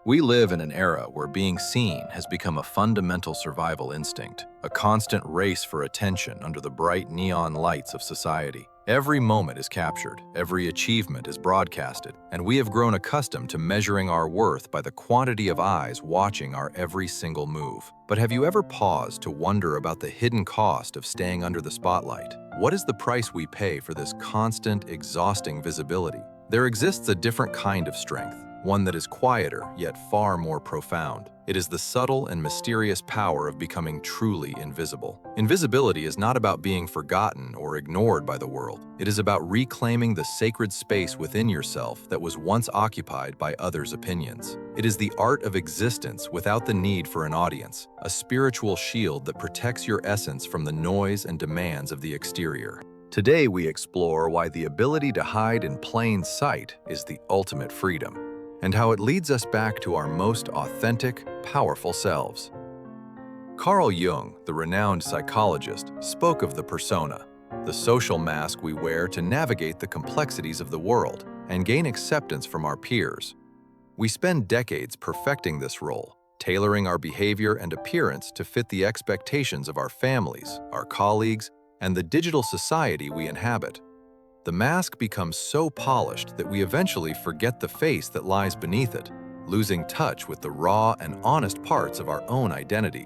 We live in an era where being seen has become a fundamental survival instinct, a constant race for attention under the bright neon lights of society. Every moment is captured, every achievement is broadcasted, and we have grown accustomed to measuring our worth by the quantity of eyes watching our every single move. But have you ever paused to wonder about the hidden cost of staying under the spotlight? What is the price we pay for this constant, exhausting visibility? There exists a different kind of strength, one that is quieter yet far more profound. It is the subtle and mysterious power of becoming truly invisible. Invisibility is not about being forgotten or ignored by the world. It is about reclaiming the sacred space within yourself that was once occupied by others' opinions. It is the art of existence without the need for an audience, a spiritual shield that protects your essence from the noise and demands of the exterior. Today we explore why the ability to hide in plain sight is the ultimate freedom, and how it leads us back to our most authentic, powerful selves. Carl Jung, the renowned psychologist, spoke of the persona, the social mask we wear to navigate the complexities of the world and gain acceptance from our peers. We spend decades perfecting this role, tailoring our behavior and appearance to fit the expectations of our families, our colleagues, and the digital society we inhabit. The mask becomes so polished that we eventually forget the face that lies beneath it, losing touch with the raw and honest parts of our own identity.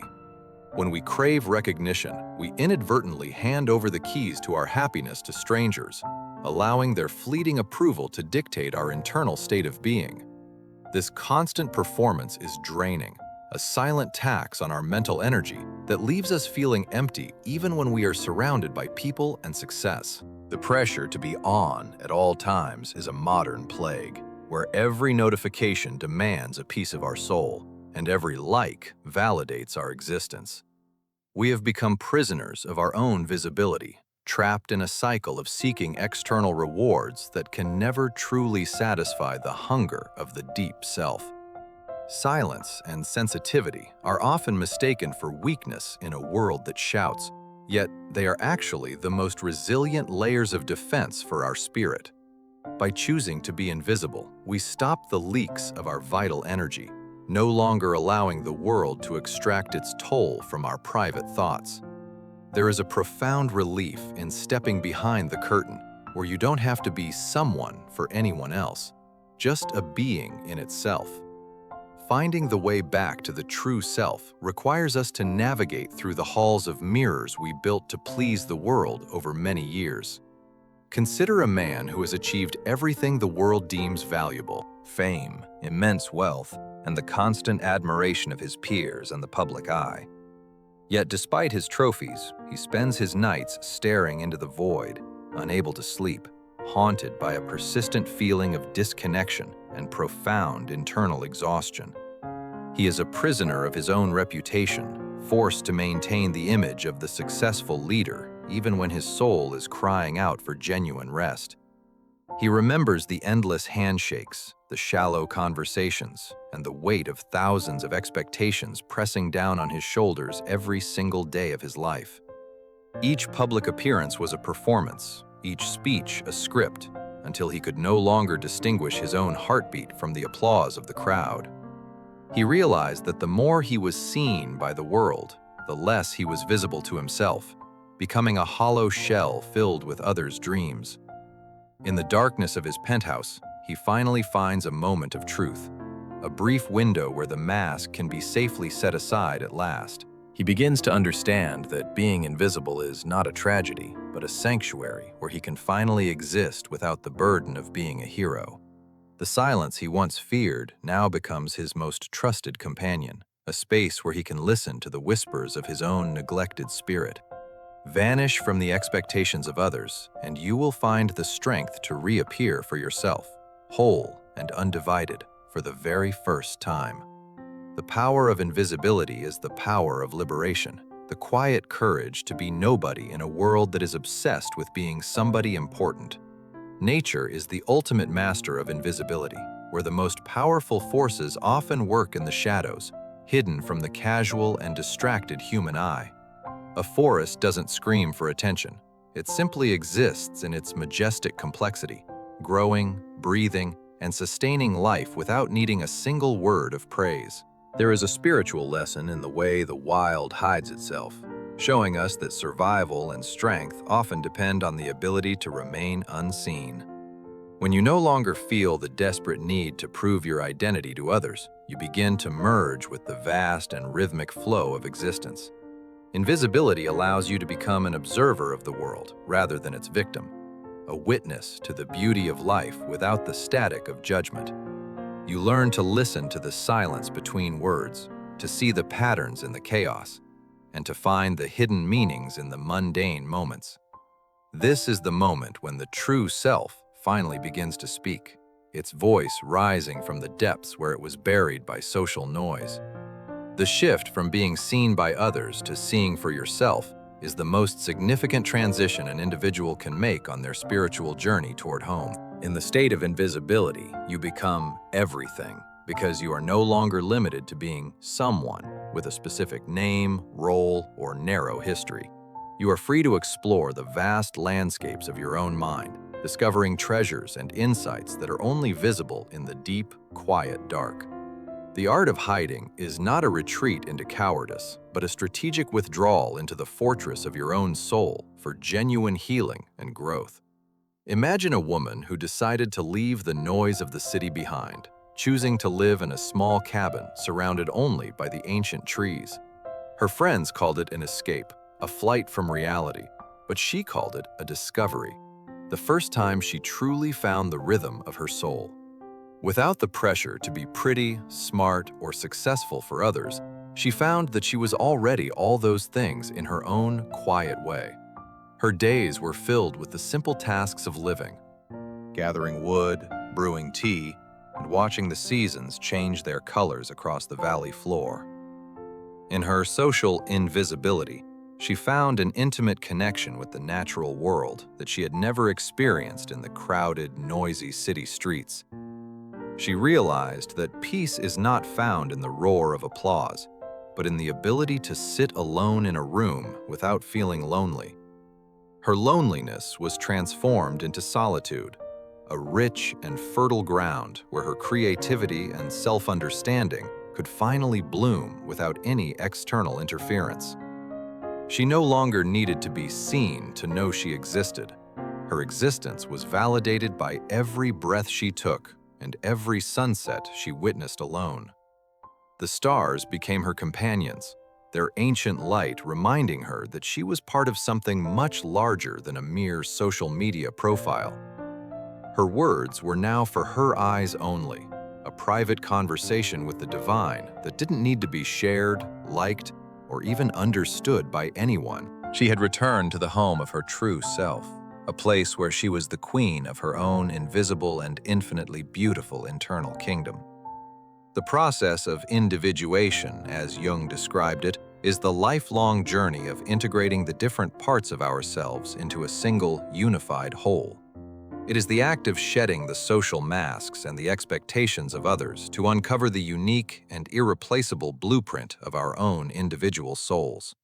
When we crave recognition, we inadvertently hand over the keys to our happiness to strangers, allowing their fleeting approval to dictate our internal state of being. This constant performance is draining, a silent tax on our mental energy that leaves us feeling empty even when we are surrounded by people and success. The pressure to be on at all times is a modern plague, where every notification demands a piece of our soul, and every like validates our existence. We have become prisoners of our own visibility, trapped in a cycle of seeking external rewards that can never truly satisfy the hunger of the deep self. Silence and sensitivity are often mistaken for weakness in a world that shouts, yet they are actually the most resilient layers of defense for our spirit. By choosing to be invisible, we stop the leaks of our vital energy, no longer allowing the world to extract its toll from our private thoughts. There is a profound relief in stepping behind the curtain, where you don't have to be someone for anyone else, just a being in itself. Finding the way back to the true self requires us to navigate through the halls of mirrors we built to please the world over many years. Consider a man who has achieved everything the world deems valuable: fame, immense wealth, and the constant admiration of his peers and the public eye. Yet despite his trophies, he spends his nights staring into the void, unable to sleep, haunted by a persistent feeling of disconnection and profound internal exhaustion. He is a prisoner of his own reputation, forced to maintain the image of the successful leader even when his soul is crying out for genuine rest. He remembers the endless handshakes, the shallow conversations, and the weight of thousands of expectations pressing down on his shoulders every single day of his life. Each public appearance was a performance, each speech a script, until he could no longer distinguish his own heartbeat from the applause of the crowd. He realized that the more he was seen by the world, the less he was visible to himself, becoming a hollow shell filled with others' dreams. In the darkness of his penthouse, he finally finds a moment of truth, a brief window where the mask can be safely set aside at last. He begins to understand that being invisible is not a tragedy, but a sanctuary where he can finally exist without the burden of being a hero. The silence he once feared now becomes his most trusted companion, a space where he can listen to the whispers of his own neglected spirit. Vanish from the expectations of others, and you will find the strength to reappear for yourself, whole and undivided, for the very first time. The power of invisibility is the power of liberation, the quiet courage to be nobody in a world that is obsessed with being somebody important. Nature is the ultimate master of invisibility, where the most powerful forces often work in the shadows, hidden from the casual and distracted human eye. A forest doesn't scream for attention. It simply exists in its majestic complexity, growing, breathing, and sustaining life without needing a single word of praise. There is a spiritual lesson in the way the wild hides itself, showing us that survival and strength often depend on the ability to remain unseen. When you no longer feel the desperate need to prove your identity to others, you begin to merge with the vast and rhythmic flow of existence. Invisibility allows you to become an observer of the world rather than its victim, a witness to the beauty of life without the static of judgment. You learn to listen to the silence between words, to see the patterns in the chaos, and to find the hidden meanings in the mundane moments. This is the moment when the true self finally begins to speak, its voice rising from the depths where it was buried by social noise. The shift from being seen by others to seeing for yourself is the most significant transition an individual can make on their spiritual journey toward home. In the state of invisibility, you become everything, because you are no longer limited to being someone with a specific name, role, or narrow history. You are free to explore the vast landscapes of your own mind, discovering treasures and insights that are only visible in the deep, quiet dark. The art of hiding is not a retreat into cowardice, but a strategic withdrawal into the fortress of your own soul for genuine healing and growth. Imagine a woman who decided to leave the noise of the city behind, choosing to live in a small cabin surrounded only by the ancient trees. Her friends called it an escape, a flight from reality, but she called it a discovery, the first time she truly found the rhythm of her soul. Without the pressure to be pretty, smart, or successful for others, she found that she was already all those things in her own quiet way. Her days were filled with the simple tasks of living, gathering wood, brewing tea, and watching the seasons change their colors across the valley floor. In her social invisibility, she found an intimate connection with the natural world that she had never experienced in the crowded, noisy city streets. She realized that peace is not found in the roar of applause, but in the ability to sit alone in a room without feeling lonely. Her loneliness was transformed into solitude, a rich and fertile ground where her creativity and self-understanding could finally bloom without any external interference. She no longer needed to be seen to know she existed. Her existence was validated by every breath she took and every sunset she witnessed alone. The stars became her companions, their ancient light reminding her that she was part of something much larger than a mere social media profile. Her words were now for her eyes only, a private conversation with the divine that didn't need to be shared, liked, or even understood by anyone. She had returned to the home of her true self, a place where she was the queen of her own invisible and infinitely beautiful internal kingdom. The process of individuation, as Jung described it, is the lifelong journey of integrating the different parts of ourselves into a single, unified whole. It is the act of shedding the social masks and the expectations of others to uncover the unique and irreplaceable blueprint of our own individual souls.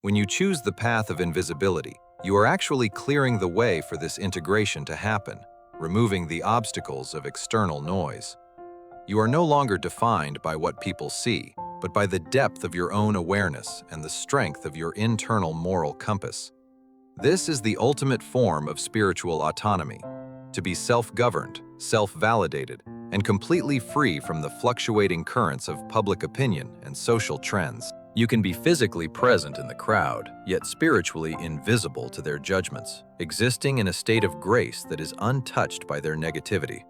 When you choose the path of invisibility, you are actually clearing the way for this integration to happen, removing the obstacles of external noise. You are no longer defined by what people see, but by the depth of your own awareness and the strength of your internal moral compass. This is the ultimate form of spiritual autonomy, to be self-governed, self-validated, and completely free from the fluctuating currents of public opinion and social trends. You can be physically present in the crowd, yet spiritually invisible to their judgments, existing in a state of grace that is untouched by their negativity.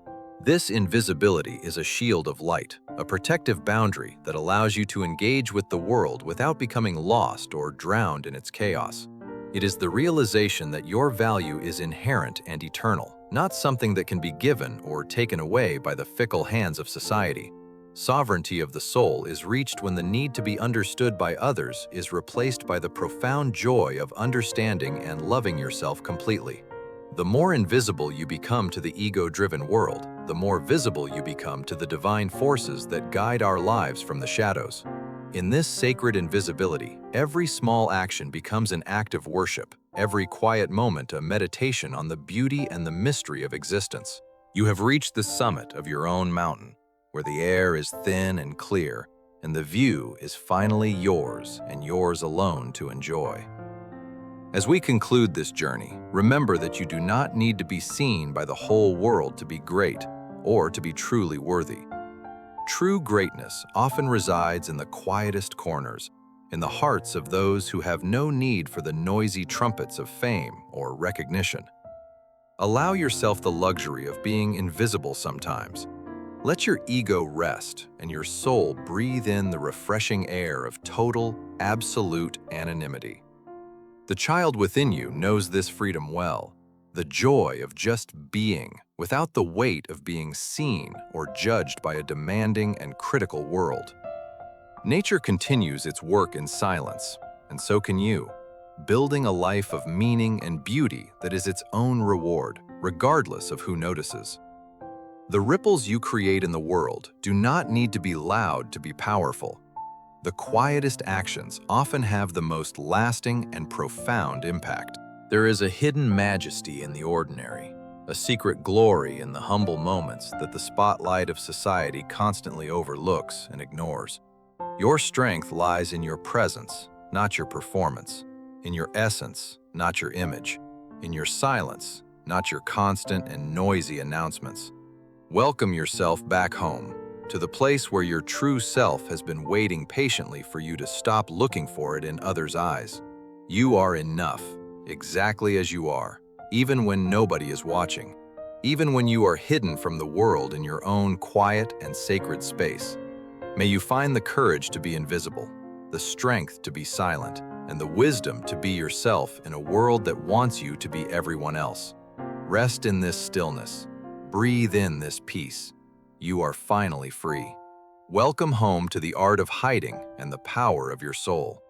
This invisibility is a shield of light, a protective boundary that allows you to engage with the world without becoming lost or drowned in its chaos. It is the realization that your value is inherent and eternal, not something that can be given or taken away by the fickle hands of society. Sovereignty of the soul is reached when the need to be understood by others is replaced by the profound joy of understanding and loving yourself completely. The more invisible you become to the ego-driven world, the more visible you become to the divine forces that guide our lives from the shadows. In this sacred invisibility, every small action becomes an act of worship, every quiet moment a meditation on the beauty and the mystery of existence. You have reached the summit of your own mountain, where the air is thin and clear, and the view is finally yours and yours alone to enjoy. As we conclude this journey, remember that you do not need to be seen by the whole world to be great or to be truly worthy. True greatness often resides in the quietest corners, in the hearts of those who have no need for the noisy trumpets of fame or recognition. Allow yourself the luxury of being invisible sometimes. Let your ego rest and your soul breathe in the refreshing air of total, absolute anonymity. The child within you knows this freedom well, the joy of just being without the weight of being seen or judged by a demanding and critical world. Nature continues its work in silence, and so can you, building a life of meaning and beauty that is its own reward, regardless of who notices. The ripples you create in the world do not need to be loud to be powerful. The quietest actions often have the most lasting and profound impact. There is a hidden majesty in the ordinary, a secret glory in the humble moments that the spotlight of society constantly overlooks and ignores. Your strength lies in your presence, not your performance, in your essence, not your image, in your silence, not your constant and noisy announcements. Welcome yourself back home, to the place where your true self has been waiting patiently for you to stop looking for it in others' eyes. You are enough, exactly as you are, even when nobody is watching, even when you are hidden from the world in your own quiet and sacred space. May you find the courage to be invisible, the strength to be silent, and the wisdom to be yourself in a world that wants you to be everyone else. Rest in this stillness. Breathe in this peace. You are finally free. Welcome home to the art of hiding and the power of your soul.